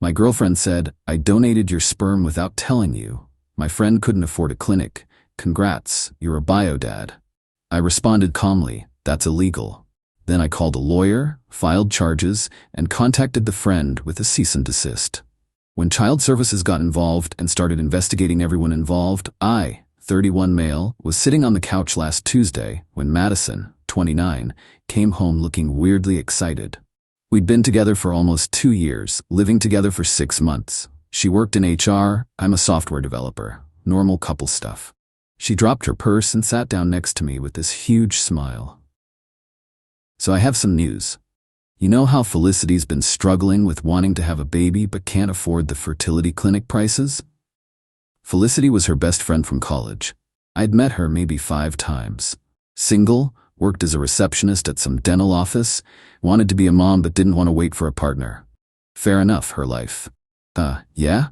My girlfriend said, "I donated your sperm without telling you. My friend couldn't afford a clinic. Congrats, you're a biodad." I responded calmly, "That's illegal." Then I called a lawyer, filed charges, and contacted the friend with a cease and desist. When Child Services got involved and started investigating everyone involved, I, 31 male, was sitting on the couch last Tuesday when Madison, 29, came home looking weirdly excited. We'd been together for almost 2 years, living together for 6 months. She worked in HR, I'm a software developer. Normal couple stuff. She dropped her purse and sat down next to me with this huge smile. "So I have some news. You know how Felicity's been struggling with wanting to have a baby but can't afford the fertility clinic prices?" Felicity was her best friend from college. I'd met her maybe 5 times. Single, worked as a receptionist at some dental office, wanted to be a mom but didn't want to wait for a partner. Fair enough, her life. Yeah?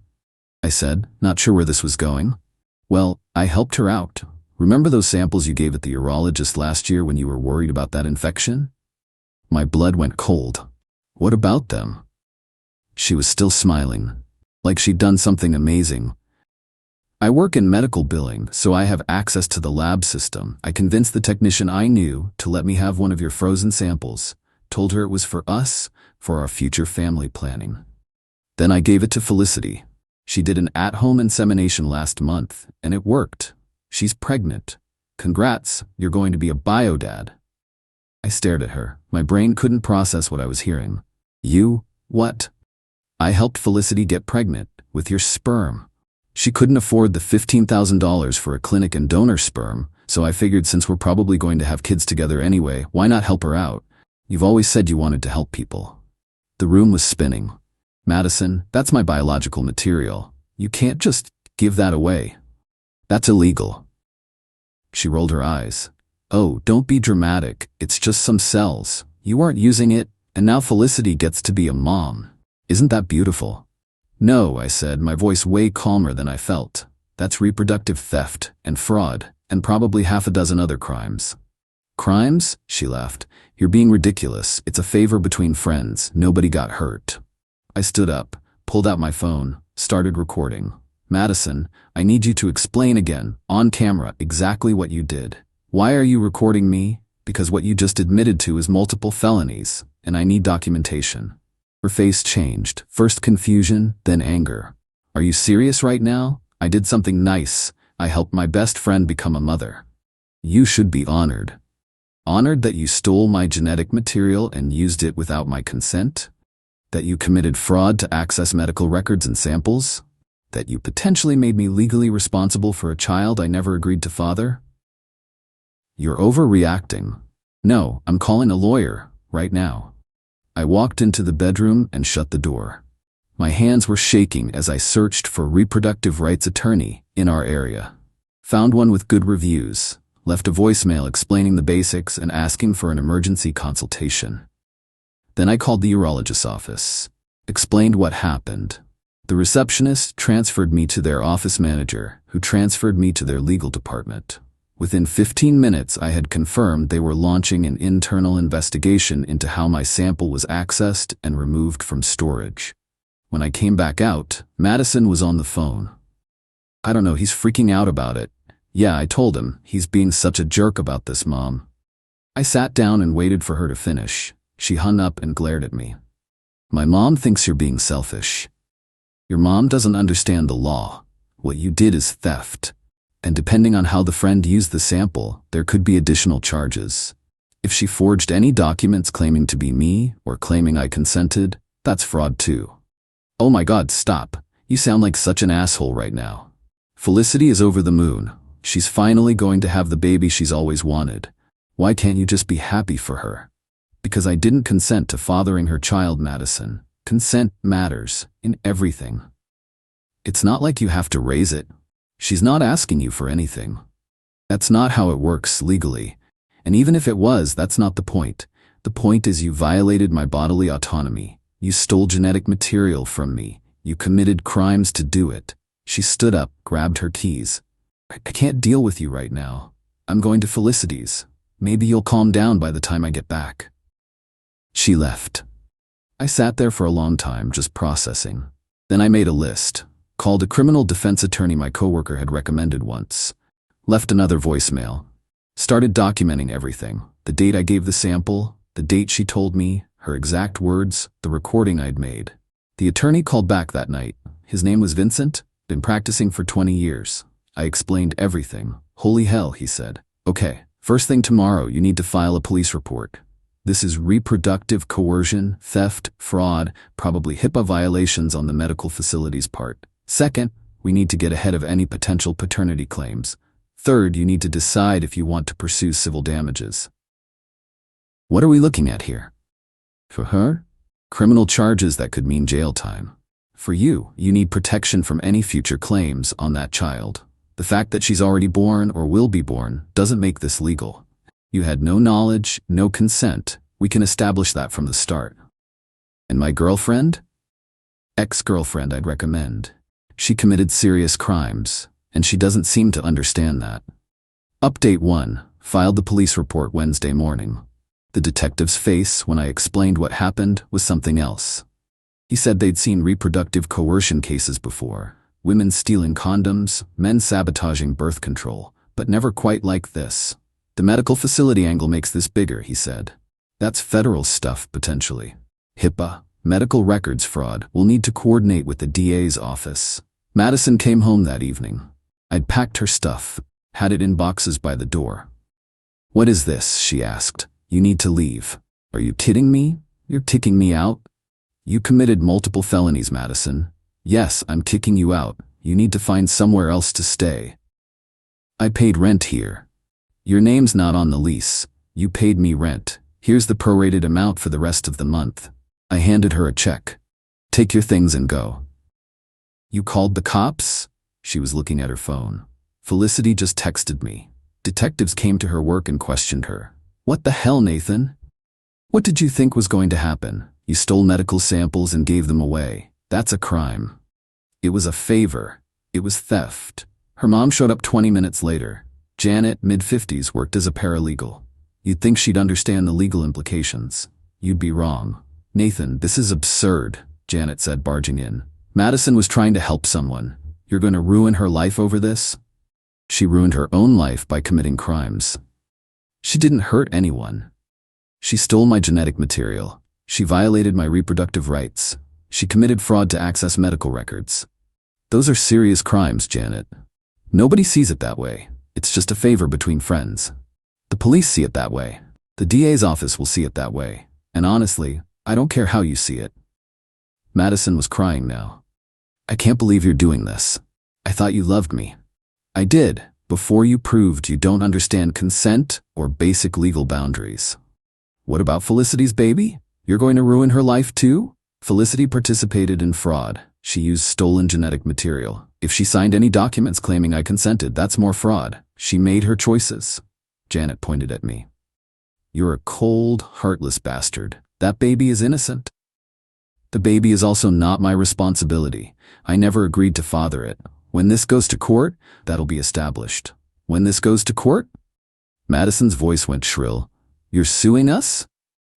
I said, not sure where this was going. "Well, I helped her out. Remember those samples you gave at the urologist last year when you were worried about that infection?" My blood went cold. "What about them?" She was still smiling, like she'd done something amazing. "I work in medical billing, so I have access to the lab system. I convinced the technician I knew to let me have one of your frozen samples. Told her it was for us, for our future family planning. Then I gave it to Felicity. She did an at-home insemination last month, and it worked. She's pregnant. Congrats, you're going to be a biodad." I stared at her. My brain couldn't process what I was hearing. "You? What?" "I helped Felicity get pregnant with your sperm. She couldn't afford the $15,000 for a clinic and donor sperm, so I figured since we're probably going to have kids together anyway, why not help her out? You've always said you wanted to help people." The room was spinning. "Madison, that's my biological material. You can't just give that away. That's illegal." She rolled her eyes. "Oh, don't be dramatic. It's just some cells. You aren't using it, and now Felicity gets to be a mom. Isn't that beautiful?" "No," I said, my voice way calmer than I felt. "That's reproductive theft and fraud, and probably half a dozen other crimes." "Crimes?" She laughed. "You're being ridiculous. It's a favor between friends. Nobody got hurt." I stood up, pulled out my phone, started recording. "Madison, I need you to explain again, on camera, exactly what you did. Why are you recording me? Because what you just admitted to is multiple felonies, and I need documentation." Her face changed, first confusion, then anger. "Are you serious right now? I did something nice. I helped my best friend become a mother. You should be honored." "Honored that you stole my genetic material and used it without my consent? That you committed fraud to access medical records and samples? That you potentially made me legally responsible for a child I never agreed to father?" "You're overreacting." "No, I'm calling a lawyer, right now." I walked into the bedroom and shut the door. My hands were shaking as I searched for a reproductive rights attorney in our area. Found one with good reviews, left a voicemail explaining the basics and asking for an emergency consultation. Then I called the urologist's office, explained what happened. The receptionist transferred me to their office manager, who transferred me to their legal department. Within 15 minutes, I had confirmed they were launching an internal investigation into how my sample was accessed and removed from storage. When I came back out, Madison was on the phone. "I don't know, he's freaking out about it." "Yeah, I told him. He's being such a jerk about this, Mom." I sat down and waited for her to finish. She hung up and glared at me. "My mom thinks you're being selfish. Your mom doesn't understand the law. What you did is theft. And depending on how the friend used the sample, there could be additional charges. If she forged any documents claiming to be me or claiming I consented, that's fraud too." "Oh my God, stop. You sound like such an asshole right now. Felicity is over the moon. She's finally going to have the baby she's always wanted. Why can't you just be happy for her?" "Because I didn't consent to fathering her child, Madison. Consent matters in everything. It's not like you have to raise it. She's not asking you for anything. That's not how it works legally. And even if it was, that's not the point. The point is you violated my bodily autonomy. You stole genetic material from me. You committed crimes to do it." She stood up, grabbed her keys. I can't deal with you right now. I'm going to Felicity's. Maybe you'll calm down by the time I get back." She left. I sat there for a long time, just processing. Then I made a list, called a criminal defense attorney my coworker had recommended once, left another voicemail, started documenting everything, the date I gave the sample, the date she told me, her exact words, the recording I'd made. The attorney called back that night. His name was Vincent, been practicing for 20 years. I explained everything. Holy hell, he said. Okay, first thing tomorrow, you need to file a police report. This is reproductive coercion, theft, fraud, probably HIPAA violations on the medical facility's part. Second, we need to get ahead of any potential paternity claims. Third, you need to decide if you want to pursue civil damages. What are we looking at here? For her? Criminal charges that could mean jail time. For you, you need protection from any future claims on that child. The fact that she's already born or will be born doesn't make this legal. You had no knowledge, no consent. We can establish that from the start. And my girlfriend? Ex-girlfriend, I'd recommend. She committed serious crimes, and she doesn't seem to understand that. Update 1. Filed the police report Wednesday morning. The detective's face, when I explained what happened, was something else. He said they'd seen reproductive coercion cases before, women stealing condoms, men sabotaging birth control, but never quite like this. The medical facility angle makes this bigger, he said. That's federal stuff, potentially. HIPAA, medical records fraud, will need to coordinate with the DA's office. Madison came home that evening. I'd packed her stuff, had it in boxes by the door. What is this? She asked. You need to leave. Are you kidding me? You're kicking me out? You committed multiple felonies, Madison. Yes, I'm kicking you out. You need to find somewhere else to stay. I paid rent here. Your name's not on the lease. You paid me rent. Here's the prorated amount for the rest of the month. I handed her a check. Take your things and go. You called the cops? She was looking at her phone. Felicity just texted me. Detectives came to her work and questioned her. What the hell, Nathan? What did you think was going to happen? You stole medical samples and gave them away. That's a crime. It was a favor. It was theft. Her mom showed up 20 minutes later. Janet, mid-50s, worked as a paralegal. You'd think she'd understand the legal implications. You'd be wrong. Nathan, this is absurd, Janet said, barging in. Madison was trying to help someone. You're going to ruin her life over this? She ruined her own life by committing crimes. She didn't hurt anyone. She stole my genetic material. She violated my reproductive rights. She committed fraud to access medical records. Those are serious crimes, Janet. Nobody sees it that way. It's just a favor between friends. The police see it that way. The DA's office will see it that way. And honestly, I don't care how you see it. Madison was crying now. I can't believe you're doing this. I thought you loved me. I did, before you proved you don't understand consent or basic legal boundaries. What about Felicity's baby? You're going to ruin her life too? Felicity participated in fraud. She used stolen genetic material. If she signed any documents claiming I consented, that's more fraud. She made her choices. Janet pointed at me. You're a cold, heartless bastard. That baby is innocent. The baby is also not my responsibility. I never agreed to father it. When this goes to court, that'll be established. When this goes to court? Madison's voice went shrill. You're suing us?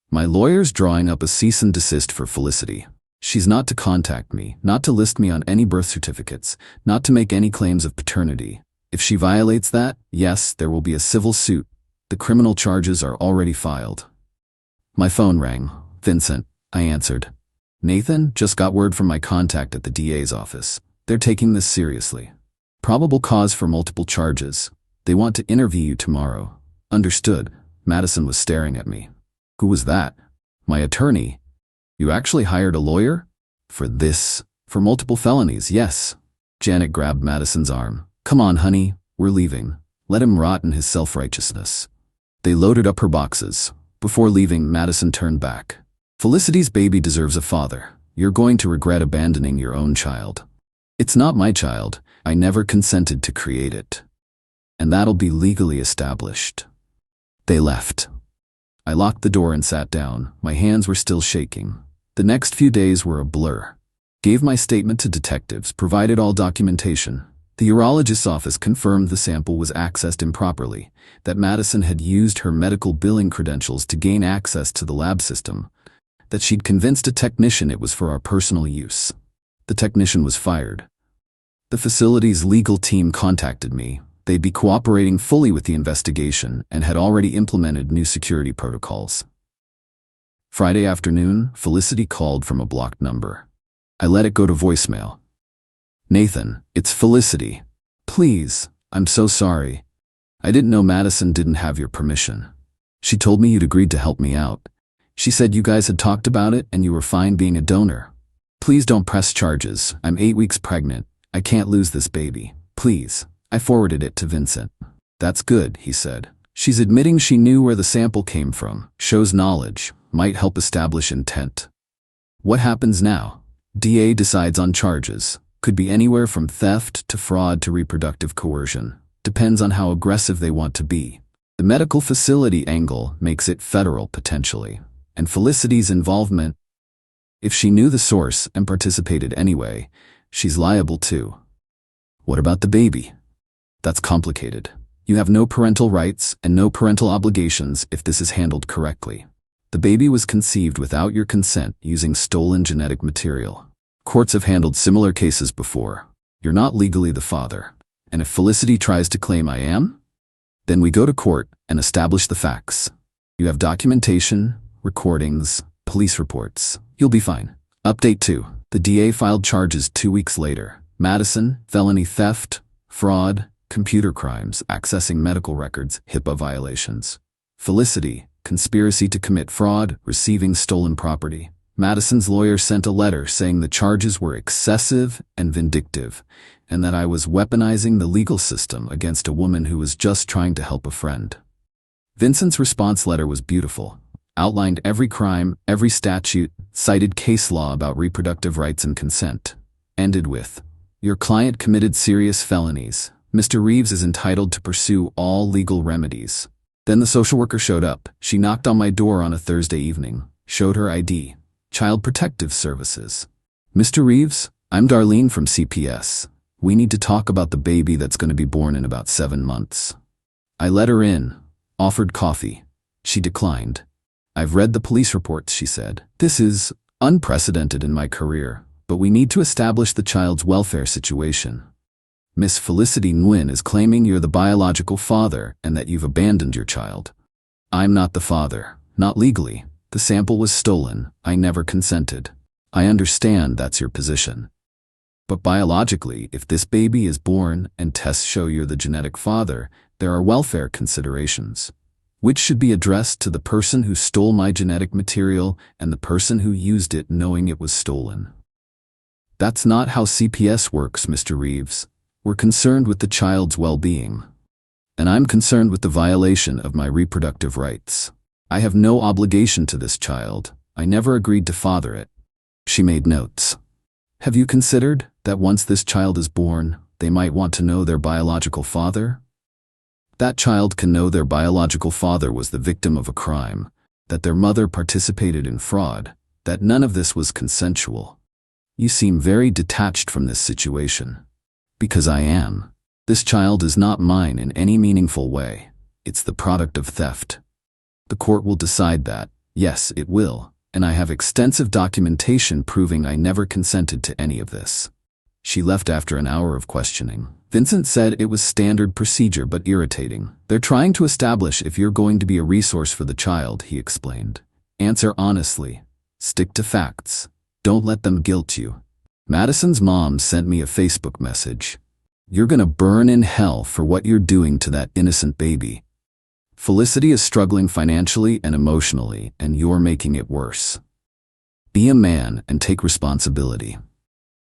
My lawyer's drawing up a cease and desist for Felicity. She's not to contact me, not to list me on any birth certificates, not to make any claims of paternity. If she violates that, yes, there will be a civil suit. The criminal charges are already filed. My phone rang. Vincent, I answered. Nathan, just got word from my contact at the DA's office. They're taking this seriously. Probable cause for multiple charges. They want to interview you tomorrow. Understood. Madison was staring at me. Who was that? My attorney. You actually hired a lawyer? For this? For multiple felonies, yes. Janet grabbed Madison's arm. Come on, honey, we're leaving. Let him rot in his self-righteousness. They loaded up her boxes. Before leaving, Madison turned back. Felicity's baby deserves a father. You're going to regret abandoning your own child. It's not my child. I never consented to create it. And that'll be legally established. They left. I locked the door and sat down. My hands were still shaking. The next few days were a blur. Gave my statement to detectives, provided all documentation. The urologist's office confirmed the sample was accessed improperly, that Madison had used her medical billing credentials to gain access to the lab system, that she'd convinced a technician it was for our personal use. The technician was fired. The facility's legal team contacted me. They'd be cooperating fully with the investigation and had already implemented new security protocols. Friday afternoon, Felicity called from a blocked number. I let it go to voicemail. "Nathan, it's Felicity. Please, I'm so sorry. I didn't know Madison didn't have your permission. She told me you'd agreed to help me out. She said you guys had talked about it and you were fine being a donor. Please don't press charges. I'm 8 weeks pregnant. I can't lose this baby. Please." I forwarded it to Vincent. "That's good," he said. "She's admitting she knew where the sample came from. Shows knowledge. Might help establish intent." What happens now? DA decides on charges. Could be anywhere from theft to fraud to reproductive coercion. Depends on how aggressive they want to be. The medical facility angle makes it federal potentially. And Felicity's involvement, if she knew the source and participated anyway, she's liable too. What about the baby? That's complicated. You have no parental rights and no parental obligations if this is handled correctly. The baby was conceived without your consent using stolen genetic material. Courts have handled similar cases before. You're not legally the father. And if Felicity tries to claim I am, then we go to court and establish the facts. You have documentation, recordings, police reports. You'll be fine. Update 2. The DA filed charges 2 weeks later. Madison, felony theft, fraud, computer crimes, accessing medical records, HIPAA violations. Felicity, conspiracy to commit fraud, receiving stolen property. Madison's lawyer sent a letter saying the charges were excessive and vindictive, and that I was weaponizing the legal system against a woman who was just trying to help a friend. Vincent's response letter was beautiful. Outlined every crime, every statute, cited case law about reproductive rights and consent. Ended with, "Your client committed serious felonies. Mr. Reeves is entitled to pursue all legal remedies." Then the social worker showed up. She knocked on my door on a Thursday evening, showed her ID, Child Protective Services. "Mr. Reeves, I'm Darlene from CPS. We need to talk about the baby that's going to be born in about 7 months." I let her in, offered coffee. She declined. "I've read the police reports," she said. "This is unprecedented in my career, but we need to establish the child's welfare situation. Miss Felicity Nguyen is claiming you're the biological father and that you've abandoned your child. I'm not the father, not legally. The sample was stolen. I never consented. I understand that's your position. But biologically, if this baby is born and tests show you're the genetic father, there are welfare considerations, which should be addressed to the person who stole my genetic material and the person who used it knowing it was stolen. That's not how CPS works, Mr. Reeves. We're concerned with the child's well-being. And I'm concerned with the violation of my reproductive rights. I have no obligation to this child. I never agreed to father it." She made notes. "Have you considered that once this child is born, they might want to know their biological father? That child can know their biological father was the victim of a crime, that their mother participated in fraud, that none of this was consensual. You seem very detached from this situation." "Because I am. This child is not mine in any meaningful way. It's the product of theft. The court will decide that. Yes, it will, and I have extensive documentation proving I never consented to any of this." She left after an hour of questioning. Vincent said it was standard procedure but irritating. "They're trying to establish if you're going to be a resource for the child," he explained. "Answer honestly. Stick to facts. Don't let them guilt you." Madison's mom sent me a Facebook message. "You're gonna burn in hell for what you're doing to that innocent baby. Felicity is struggling financially and emotionally, and you're making it worse. Be a man and take responsibility."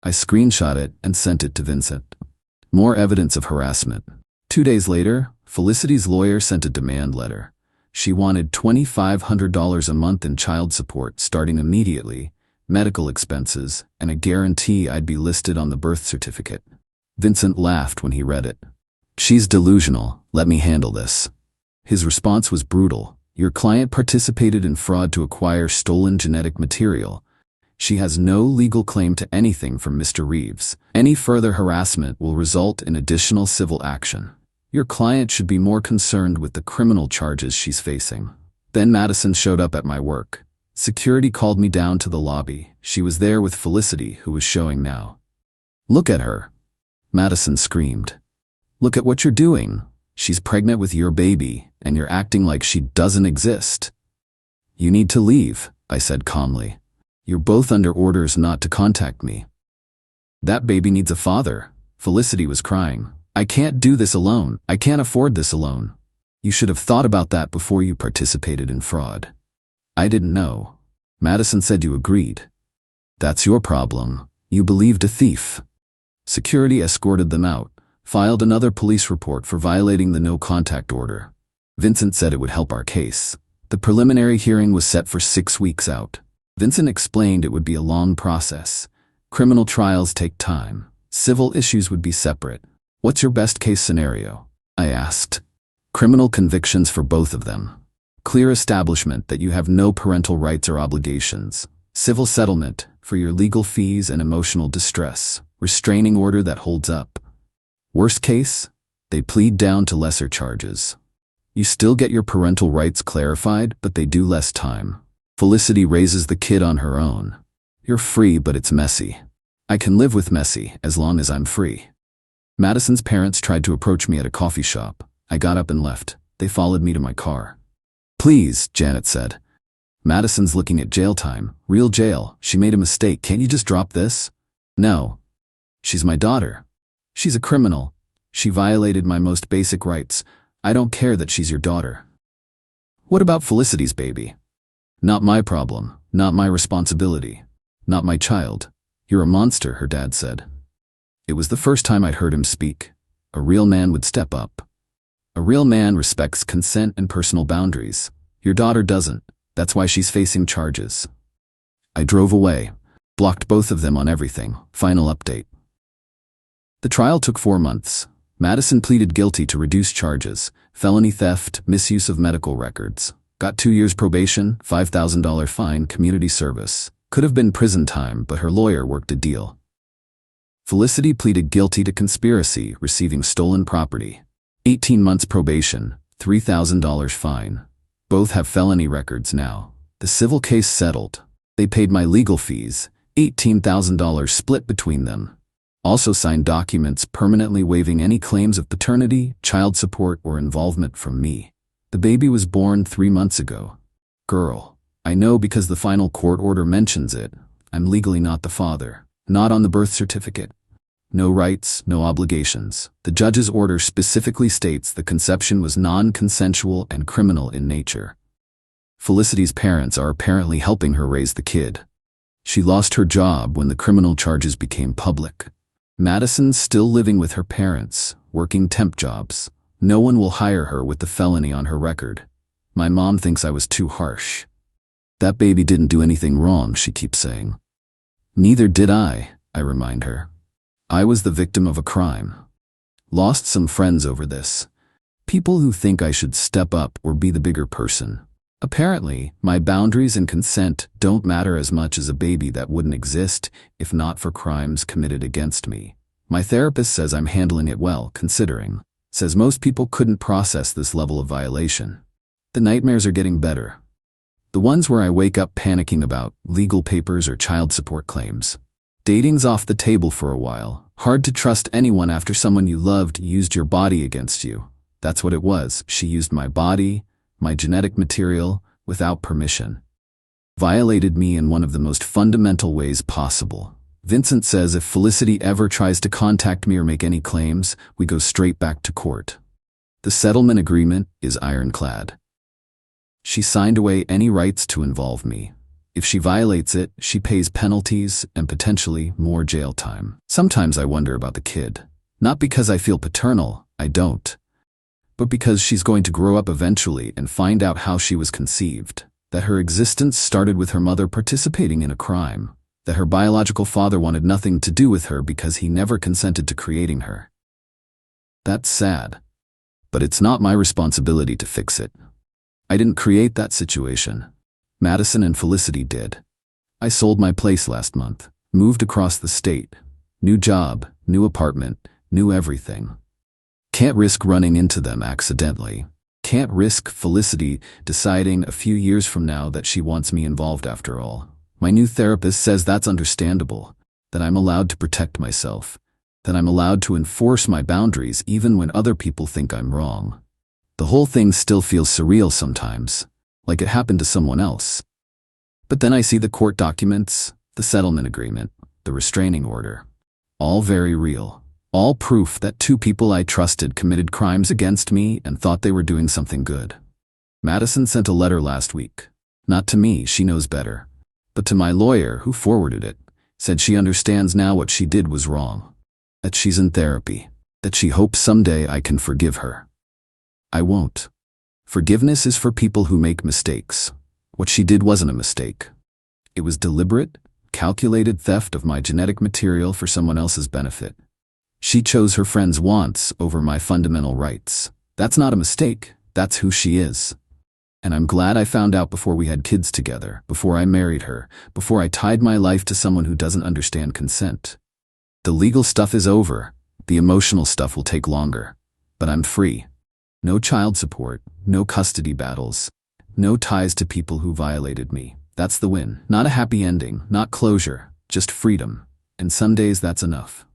I screenshot it and sent it to Vincent. More evidence of harassment. 2 days later, Felicity's lawyer sent a demand letter. She wanted $2,500 a month in child support starting immediately, medical expenses, and a guarantee I'd be listed on the birth certificate. Vincent laughed when he read it. "She's delusional. Let me handle this." His response was brutal. "Your client participated in fraud to acquire stolen genetic material. She has no legal claim to anything from Mr. Reeves. Any further harassment will result in additional civil action. Your client should be more concerned with the criminal charges she's facing." Then Madison showed up at my work. Security called me down to the lobby. She was there with Felicity, who was showing now. "Look at her," Madison screamed. "Look at what you're doing. She's pregnant with your baby, and you're acting like she doesn't exist." "You need to leave," I said calmly. "You're both under orders not to contact me." "That baby needs a father," Felicity was crying. "I can't do this alone. I can't afford this alone. You should have thought about that before you participated in fraud." "I didn't know." "Madison said you agreed." "That's your problem. You believed a thief." Security escorted them out, filed another police report for violating the no-contact order. Vincent said it would help our case. The preliminary hearing was set for 6 weeks out. Vincent explained it would be a long process. Criminal trials take time. Civil issues would be separate. "What's your best-case scenario?" I asked. "Criminal convictions for both of them. Clear establishment that you have no parental rights or obligations. Civil settlement for your legal fees and emotional distress. Restraining order that holds up. Worst case, they plead down to lesser charges. You still get your parental rights clarified, but they do less time. Felicity raises the kid on her own. You're free, but it's messy. I can live with messy as long as I'm free." Madison's parents tried to approach me at a coffee shop. I got up and left. They followed me to my car. "Please," Janet said. "Madison's looking at jail time. Real jail. She made a mistake. Can't you just drop this?" "No. She's my daughter. She's a criminal. She violated my most basic rights. I don't care that she's your daughter." "What about Felicity's baby?" "Not my problem. Not my responsibility. Not my child." "You're a monster," her dad said. It was the first time I'd heard him speak. A real man would step up. A real man respects consent and personal boundaries. Your daughter doesn't. That's why she's facing charges. I drove away, blocked both of them on everything. Final update. The trial took 4 months. Madison pleaded guilty to reduced charges, felony theft, misuse of medical records. Got 2 years probation, $5,000 fine, community service. Could have been prison time, but her lawyer worked a deal. Felicity pleaded guilty to conspiracy, receiving stolen property. 18 months probation, $3,000 fine. Both have felony records now. The civil case settled. They paid my legal fees, $18,000 split between them. Also signed documents permanently waiving any claims of paternity, child support, or involvement from me. The baby was born 3 months ago. Girl. I know because the final court order mentions it. I'm legally not the father. Not on the birth certificate. No rights, no obligations. The judge's order specifically states the conception was non-consensual and criminal in nature. Felicity's parents are apparently helping her raise the kid. She lost her job when the criminal charges became public. Madison's still living with her parents, working temp jobs. No one will hire her with the felony on her record. My mom thinks I was too harsh. That baby didn't do anything wrong, she keeps saying. Neither did I remind her. I was the victim of a crime. Lost some friends over this. People who think I should step up or be the bigger person. Apparently, my boundaries and consent don't matter as much as a baby that wouldn't exist if not for crimes committed against me. My therapist says I'm handling it well, considering. Says most people couldn't process this level of violation. The nightmares are getting better. The ones where I wake up panicking about legal papers or child support claims. Dating's off the table for a while. Hard to trust anyone after someone you loved used your body against you. That's what it was. She used my body, my genetic material, without permission. Violated me in one of the most fundamental ways possible. Vincent says if Felicity ever tries to contact me or make any claims, we go straight back to court. The settlement agreement is ironclad. She signed away any rights to involve me. If she violates it, she pays penalties and potentially more jail time. Sometimes I wonder about the kid. Not because I feel paternal, I don't. But because she's going to grow up eventually and find out how she was conceived. That her existence started with her mother participating in a crime. That her biological father wanted nothing to do with her because he never consented to creating her. That's sad. But it's not my responsibility to fix it. I didn't create that situation. Madison and Felicity did. I sold my place last month, moved across the state. New job, new apartment, new everything. Can't risk running into them accidentally. Can't risk Felicity deciding a few years from now that she wants me involved after all. My new therapist says that's understandable, that I'm allowed to protect myself, that I'm allowed to enforce my boundaries even when other people think I'm wrong. The whole thing still feels surreal sometimes, like it happened to someone else. But then I see the court documents, the settlement agreement, the restraining order. All very real. All proof that two people I trusted committed crimes against me and thought they were doing something good. Madison sent a letter last week. Not to me, she knows better, but to my lawyer who forwarded it, said she understands now what she did was wrong, that she's in therapy, that she hopes someday I can forgive her. I won't. Forgiveness is for people who make mistakes. What she did wasn't a mistake. It was deliberate, calculated theft of my genetic material for someone else's benefit. She chose her friend's wants over my fundamental rights. That's not a mistake. That's who she is. And I'm glad I found out before we had kids together, before I married her, before I tied my life to someone who doesn't understand consent. The legal stuff is over. The emotional stuff will take longer. But I'm free. No child support, no custody battles, no ties to people who violated me. That's the win. Not a happy ending, not closure, just freedom. And some days that's enough.